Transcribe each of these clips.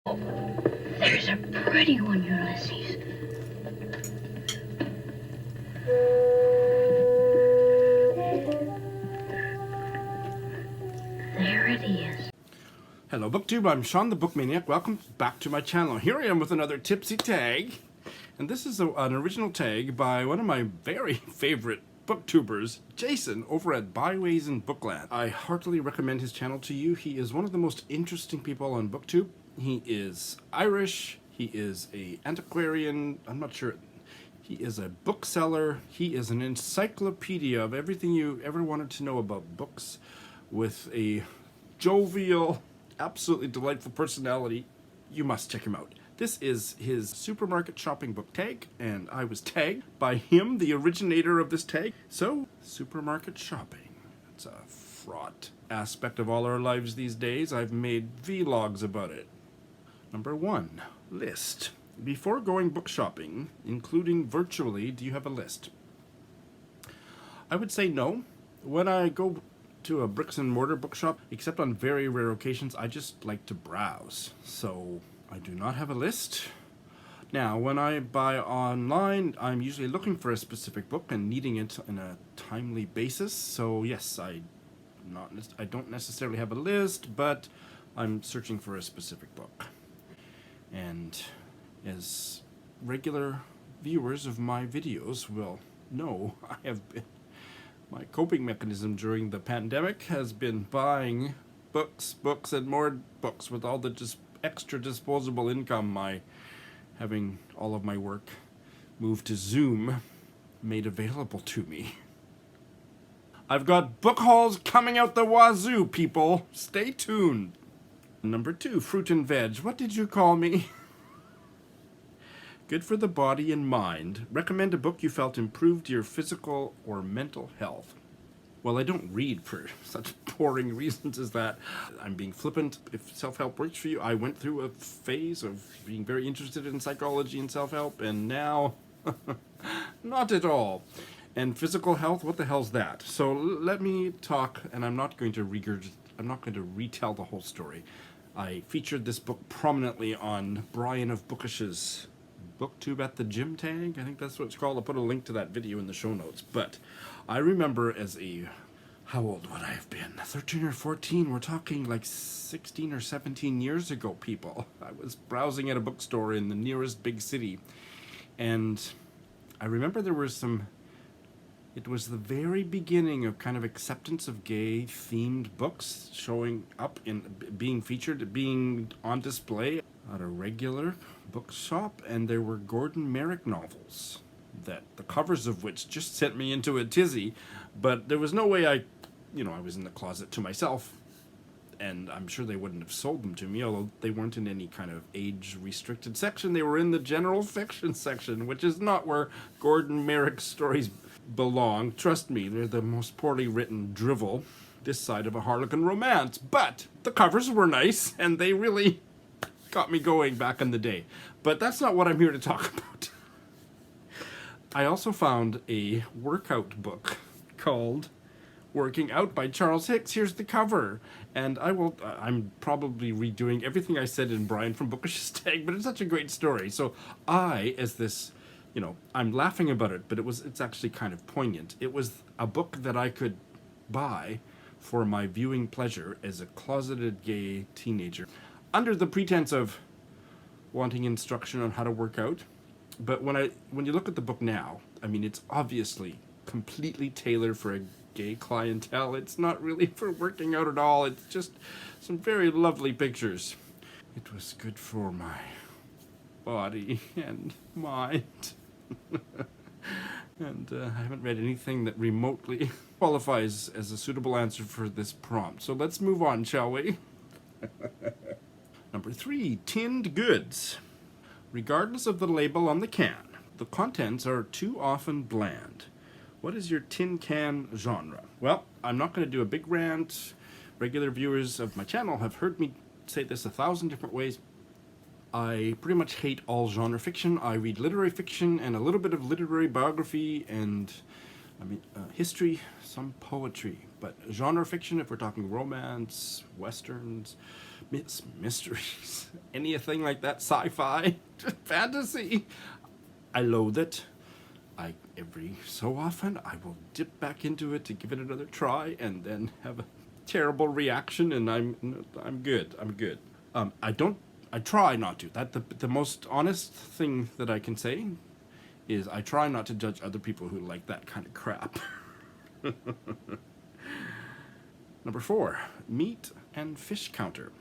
There's a pretty one, Ulysses. There it is. Hello BookTube, I'm Sean the Bookmaniac. Welcome back to my channel. Here I am with another tipsy tag. And this is an original tag by one of my very favorite booktubers, Jason, over at Byways and Bookland. I heartily recommend his channel to you. He is one of the most interesting people on BookTube. He is Irish, he is an antiquarian, I'm not sure, he is a bookseller, he is an encyclopedia of everything you ever wanted to know about books, with a jovial, absolutely delightful personality. You must check him out. This is his supermarket shopping book tag, and I was tagged by him, the originator of this tag. So, supermarket shopping. It's a fraught aspect of all our lives these days. I've made vlogs about it. Number 1, list. Before going book shopping, including virtually, do you have a list? I would say no. When I go to a bricks and mortar bookshop, except on very rare occasions, I just like to browse. So I do not have a list. Now, when I buy online, I'm usually looking for a specific book and needing it on a timely basis. So yes, I don't necessarily have a list, but I'm searching for a specific book. And as regular viewers of my videos will know, my coping mechanism during the pandemic has been buying books, and more books, with all the extra disposable income having all of my work moved to Zoom made available to me. I've got book hauls coming out the wazoo, people. Stay tuned. Number 2, fruit and veg. What did you call me? Good for the body and mind. Recommend a book you felt improved your physical or mental health. Well, I don't read for such boring reasons as that. I'm being flippant. If self-help works for you, I went through a phase of being very interested in psychology and self-help, and now, not at all. And physical health, what the hell's that? So let me talk, and I'm not going to retell the whole story. I featured this book prominently on Brian of Bookish's BookTube at the Gym tag. I think that's what it's called. I'll put a link to that video in the show notes. But I remember how old would I have been? 13 or 14? We're talking like 16 or 17 years ago, people. I was browsing at a bookstore in the nearest big city. And I remember it was the very beginning of kind of acceptance of gay themed books showing up being featured, being on display at a regular bookshop, and there were Gordon Merrick novels that the covers of which just sent me into a tizzy, but there was no way I was in the closet to myself, and I'm sure they wouldn't have sold them to me, although they weren't in any kind of age-restricted section. They were in the general fiction section, which is not where Gordon Merrick stories belong. Trust me, they're the most poorly written drivel this side of a Harlequin romance, but the covers were nice, and they really got me going back in the day. But that's not what I'm here to talk about. I also found a workout book called Working Out by Charles Hicks. Here's the cover. And I'm probably redoing everything I said in Brian from Bookish's tag, but it's such a great story. So I'm laughing about it, but it's actually kind of poignant. It was a book that I could buy for my viewing pleasure as a closeted gay teenager, under the pretense of wanting instruction on how to work out. But when you look at the book now, I mean, it's obviously completely tailored for a gay clientele. It's not really for working out at all. It's just some very lovely pictures. It was good for my body and mind. And I haven't read anything that remotely qualifies as a suitable answer for this prompt. So let's move on, shall we? Number 3, tinned goods. Regardless of the label on the can, the contents are too often bland. What is your tin can genre? Well, I'm not going to do a big rant. Regular viewers of my channel have heard me say this 1,000 different ways. I pretty much hate all genre fiction. I read literary fiction and a little bit of literary biography and history, some poetry. But genre fiction, if we're talking romance, westerns, mysteries, anything like that, sci-fi, fantasy. I loathe it. Every so often I will dip back into it to give it another try and then have a terrible reaction, and I'm good. I try not to. The most honest thing that I can say is I try not to judge other people who like that kind of crap. Number 4, meat and fish counter.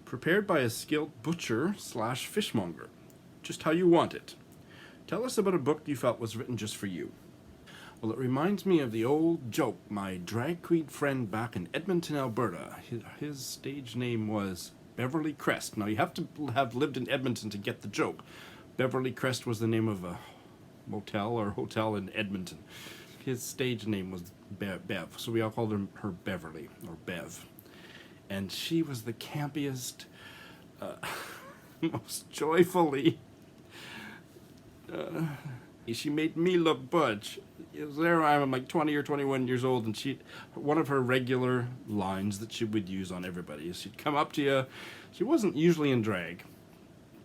Prepared by a skilled butcher / fishmonger. Just how you want it. Tell us about a book you felt was written just for you. Well, it reminds me of the old joke. My drag queen friend back in Edmonton, Alberta, his stage name was Beverly Crest. Now, you have to have lived in Edmonton to get the joke. Beverly Crest was the name of a motel or hotel in Edmonton. His stage name was Bev, so we all called her Beverly, or Bev. And she was the campiest, most joyfully... she made me look butch. There I am, like 20 or 21 years old, and one of her regular lines that she would use on everybody is she'd come up to you. She wasn't usually in drag,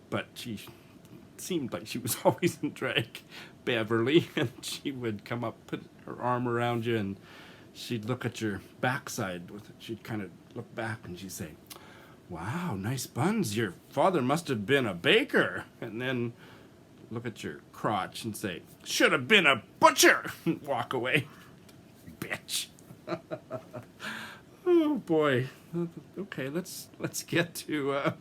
but she seemed like she was always in drag, Beverly, and she would come up, put her arm around you, and she'd look at your backside with it. She'd kind of look back and she'd say, "Wow, nice buns. Your father must have been a baker." And then look at your crotch and say, "Should have been a butcher," and walk away. Bitch. Oh boy. Okay, let's get to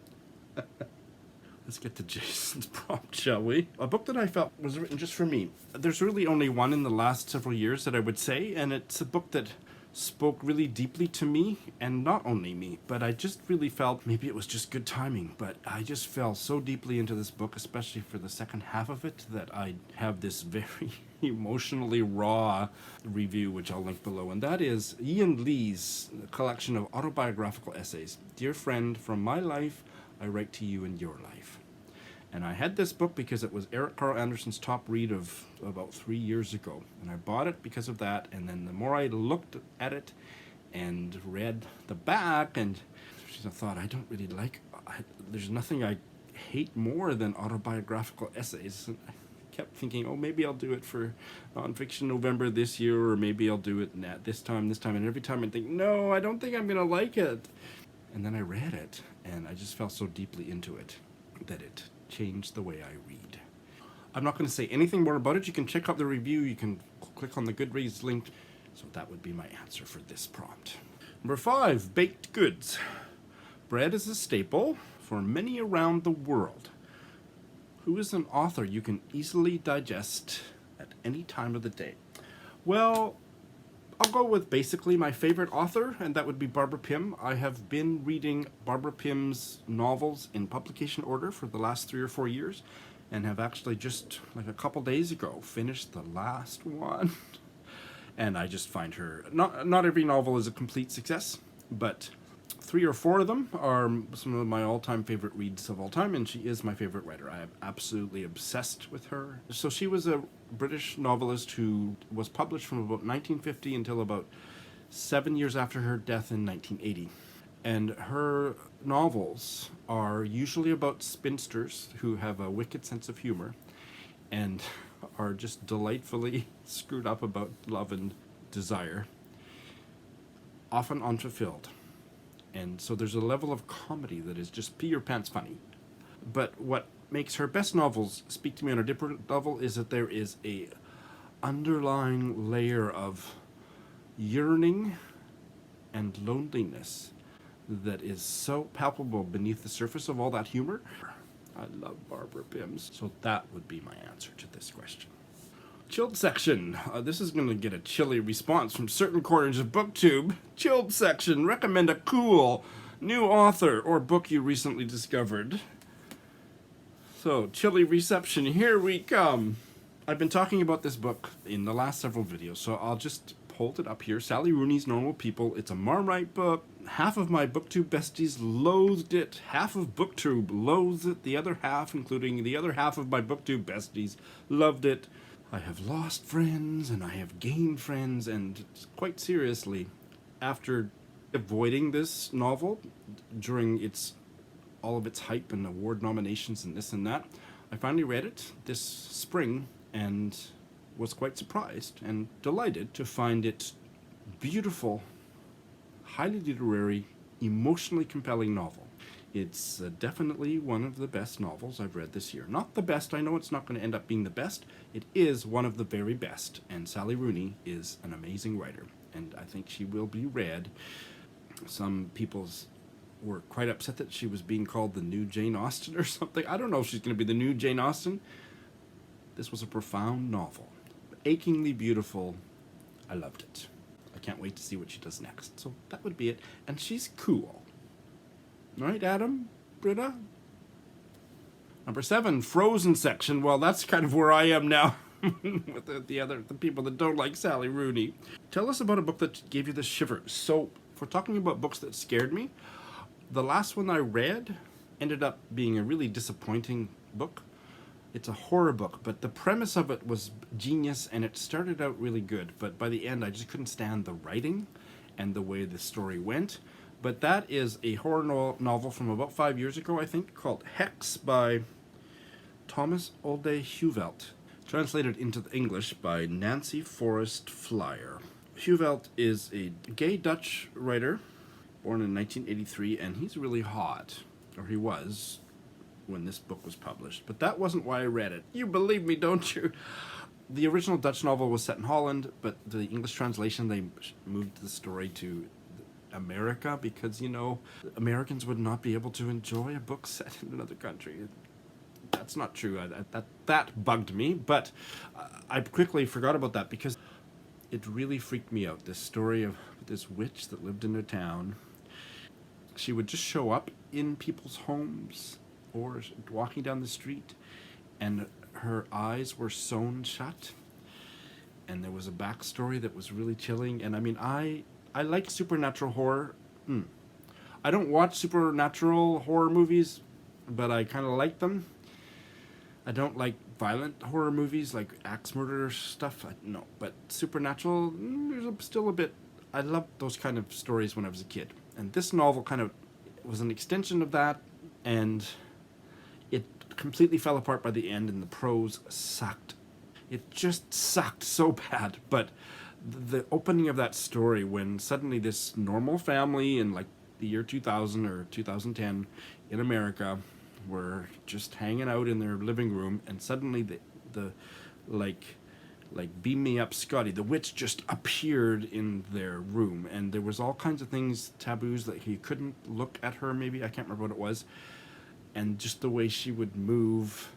let's get to Jason's prompt, shall we? A book that I felt was written just for me. There's really only one in the last several years that I would say, and it's a book that spoke really deeply to me, and not only me, but I just really felt, maybe it was just good timing, but I just fell so deeply into this book, especially for the second half of it, that I have this very emotionally raw review, which I'll link below, and that is Ian Lee's collection of autobiographical essays. Dear friend, from my life, I write to you in your life. And I had this book because it was Eric Carl Anderson's top read of about 3 years ago. And I bought it because of that. And then the more I looked at it and read the back, and I thought, I don't really like, there's nothing I hate more than autobiographical essays. And I kept thinking, oh, maybe I'll do it for Nonfiction November this year, or maybe I'll do it this time. And every time I think, no, I don't think I'm going to like it. And then I read it, and I just fell so deeply into it that it changed the way I read. I'm not going to say anything more about it. You can check out the review. You can click on the Goodreads link. So that would be my answer for this prompt. Number 5, baked goods. Bread is a staple for many around the world. Who is an author you can easily digest at any time of the day? Well, I'll go with basically my favorite author, and that would be Barbara Pym. I have been reading Barbara Pym's novels in publication order for the last 3 or 4 years, and have actually just, like a couple days ago, finished the last one. And I just find her, not every novel is a complete success, but 3 or 4 of them are some of my all-time favorite reads of all time, and she is my favorite writer. I am absolutely obsessed with her. So she was a British novelist who was published from about 1950 until about 7 years after her death in 1980. And her novels are usually about spinsters who have a wicked sense of humor and are just delightfully screwed up about love and desire, often unfulfilled. And so there's a level of comedy that is just pee your pants funny. But what makes her best novels speak to me on a different level is that there is a underlying layer of yearning and loneliness that is so palpable beneath the surface of all that humor. I love Barbara Pym, so that would be my answer to this question. Chilled section. This is going to get a chilly response from certain corners of BookTube. Chilled section. Recommend a cool new author or book you recently discovered. So, chilly reception. Here we come. I've been talking about this book in the last several videos, so I'll just hold it up here. Sally Rooney's Normal People. It's a Marmite book. Half of my BookTube besties loathed it. Half of BookTube loathed it. The other half, including the other half of my BookTube besties, loved it. I have lost friends and I have gained friends, and quite seriously, after avoiding this novel during all of its hype and award nominations and this and that. I finally read it this spring and was quite surprised and delighted to find it beautiful, highly literary, emotionally compelling novel. It's definitely one of the best novels I've read this year. Not the best, I know it's not going to end up being the best. It is one of the very best, and Sally Rooney is an amazing writer, and I think she will be read. Some people were quite upset that she was being called the new Jane Austen or something. I don't know if she's going to be the new Jane Austen. This was a profound novel. Achingly beautiful. I loved it. I can't wait to see what she does next. So that would be it. And she's cool. Right, Adam? Britta? Number 7, Frozen section. Well, that's kind of where I am now with the people that don't like Sally Rooney. Tell us about a book that gave you the shivers. So, if we're talking about books that scared me, the last one I read ended up being a really disappointing book. It's a horror book, but the premise of it was genius, and it started out really good. But by the end, I just couldn't stand the writing and the way the story went. But that is a horror novel from about 5 years ago, I think, called Hex by Thomas Olde Huvelt, translated into English by Nancy Forrest Flyer. Huvelt is a gay Dutch writer, born in 1983, and he's really hot, or he was, when this book was published. But that wasn't why I read it. You believe me, don't you? The original Dutch novel was set in Holland, but the English translation, they moved the story to America because, Americans would not be able to enjoy a book set in another country. That's not true. That bugged me, but I quickly forgot about that because it really freaked me out. This story of this witch that lived in a town. She would just show up in people's homes or walking down the street, and her eyes were sewn shut, and there was a backstory that was really chilling. And I mean, I like supernatural horror. I don't watch supernatural horror movies, but I kind of like them. I don't like violent horror movies like axe murder stuff. No, but supernatural, there's still a bit. I loved those kind of stories when I was a kid, and this novel kind of was an extension of that, and it completely fell apart by the end, and the prose sucked. It just sucked so bad. But the opening of that story, when suddenly this normal family in like the year 2000 or 2010 in America were just hanging out in their living room, and suddenly the beam me up Scotty, the witch, just appeared in their room, and there was all kinds of things, taboos, that he couldn't look at her, maybe, I can't remember what it was, and just the way she would move,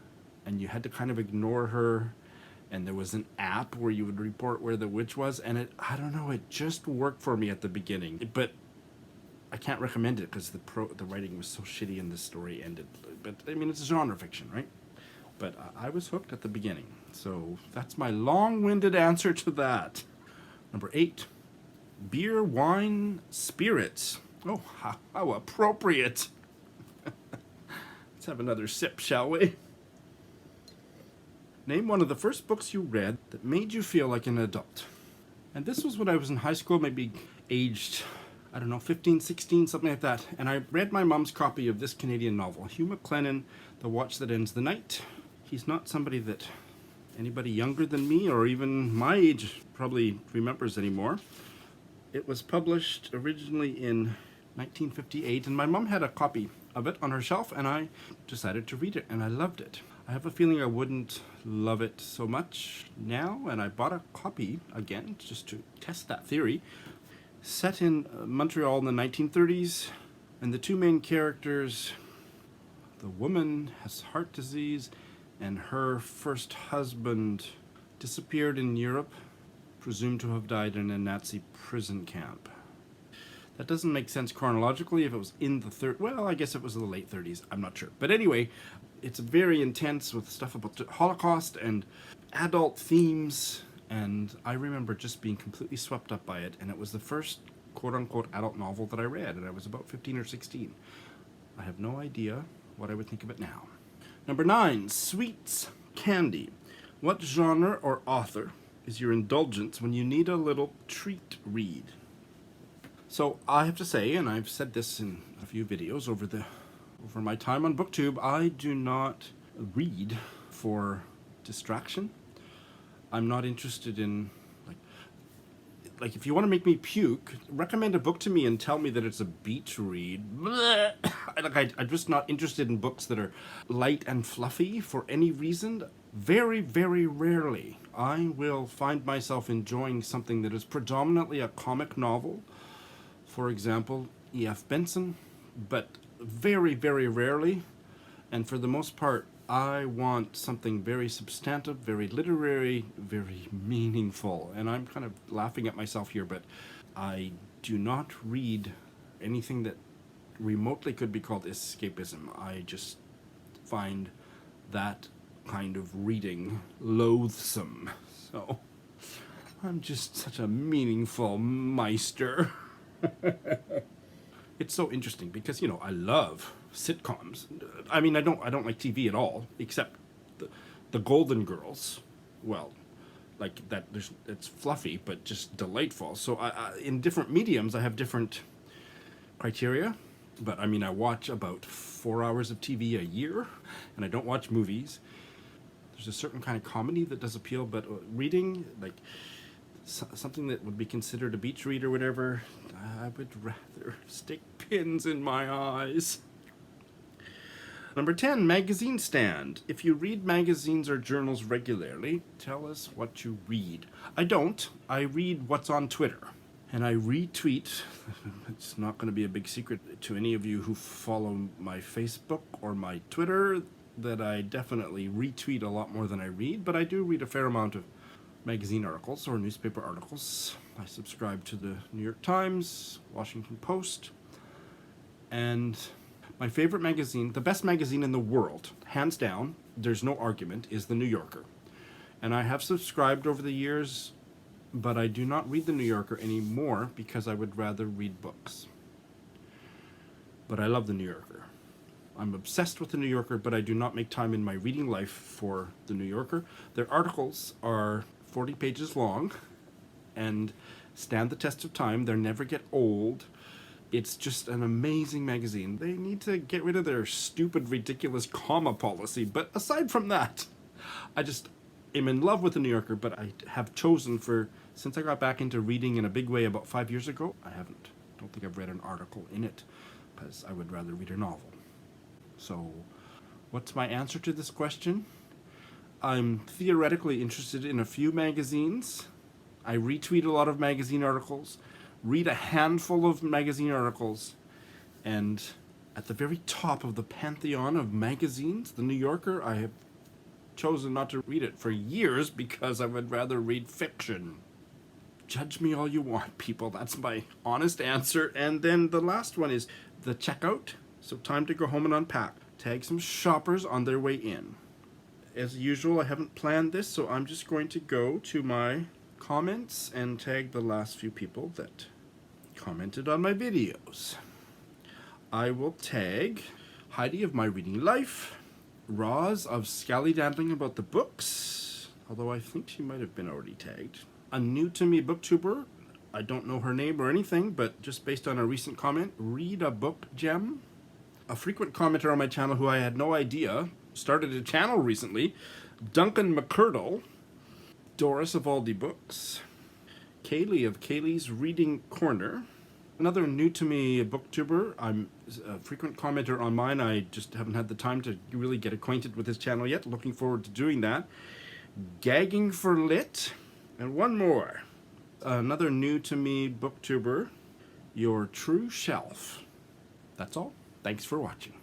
and you had to kind of ignore her, and there was an app where you would report where the witch was, and it just worked for me at the beginning, but I can't recommend it because the writing was so shitty and the story ended. But I mean, it's genre fiction, right? But I was hooked at the beginning. So that's my long-winded answer to that. Number 8, beer, wine, spirits. Oh, how appropriate. Let's have another sip, shall we? Name one of the first books you read that made you feel like an adult. And this was when I was in high school, maybe aged, 15, 16, something like that. And I read my mom's copy of this Canadian novel, Hugh MacLennan, The Watch That Ends the Night. He's not somebody that anybody younger than me or even my age probably remembers anymore. It was published originally in 1958, and my mom had a copy of it on her shelf, and I decided to read it, and I loved it. I have a feeling I wouldn't love it so much now, and I bought a copy again just to test that theory. Set in Montreal in the 1930s, and the two main characters, the woman has heart disease, and her first husband disappeared in Europe, presumed to have died in a Nazi prison camp. That doesn't make sense chronologically if it was in the well, I guess it was in the late 30s, I'm not sure. But anyway, it's very intense with stuff about the Holocaust and adult themes, and I remember just being completely swept up by it, and it was the first quote-unquote adult novel that I read, and I was about 15 or 16. I have no idea what I would think of it now. Number 9, sweets, candy. What genre or author is your indulgence when you need a little treat read? So I have to say, and I've said this in a few videos over my time on BookTube, I do not read for distraction. I'm not interested in like if you want to make me puke, recommend a book to me and tell me that it's a beach read. I'm just not interested in books that are light and fluffy for any reason. Very, very rarely I will find myself enjoying something that is predominantly a comic novel. For example, E.F. Benson, but very, very rarely, and for the most part, I want something very substantive, very literary, very meaningful. And I'm kind of laughing at myself here, but I do not read anything that remotely could be called escapism. I just find that kind of reading loathsome. So I'm just such a meaningful meister. It's so interesting because, you know, I love sitcoms. I mean, I don't like TV at all, except the Golden Girls. Well, like that. It's fluffy, but just delightful. So in different mediums, I have different criteria. But I mean, I watch about 4 hours of TV a year, and I don't watch movies. There's a certain kind of comedy that does appeal, but reading, like something that would be considered a beach read or whatever, I would rather stick pins in my eyes. Number 10, magazine stand. If you read magazines or journals regularly, tell us what you read. I don't. I read what's on Twitter. And I retweet. It's not going to be a big secret to any of you who follow my Facebook or my Twitter that I definitely retweet a lot more than I read, but I do read a fair amount of magazine articles or newspaper articles. I subscribe to the New York Times, Washington Post, and my favorite magazine, the best magazine in the world, hands down, there's no argument, is The New Yorker. And I have subscribed over the years, but I do not read The New Yorker anymore because I would rather read books. But I love The New Yorker. I'm obsessed with The New Yorker, but I do not make time in my reading life for The New Yorker. Their articles are 40 pages long and stand the test of time. They never get old. It's just an amazing magazine. They need to get rid of their stupid, ridiculous comma policy. But aside from that, I just am in love with The New Yorker, but I have chosen since I got back into reading in a big way about 5 years ago, I don't think I've read an article in it because I would rather read a novel. So what's my answer to this question? I'm theoretically interested in a few magazines. I retweet a lot of magazine articles, read a handful of magazine articles, and at the very top of the pantheon of magazines, The New Yorker, I have chosen not to read it for years because I would rather read fiction. Judge me all you want, people. That's my honest answer. And then the last one is the checkout. So time to go home and unpack. Tag some shoppers on their way in. As usual, I haven't planned this, so I'm just going to go to my comments and tag the last few people that commented on my videos. I will tag Heidi of My Reading Life, Roz of Scallydandling About the Books, although I think she might have been already tagged. A new to me booktuber, I don't know her name or anything, but just based on a recent comment, Read a Book Gem. A frequent commenter on my channel who I had no idea started a channel recently, Duncan McCurdle, Doris of Aldi Books, Kaylee of Kaylee's Reading Corner, another new to me booktuber. I'm a frequent commenter on mine. I just haven't had the time to really get acquainted with his channel yet. Looking forward to doing that. Gagging for Lit, and one more. Another new to me booktuber, Your True Shelf. That's all. Thanks for watching.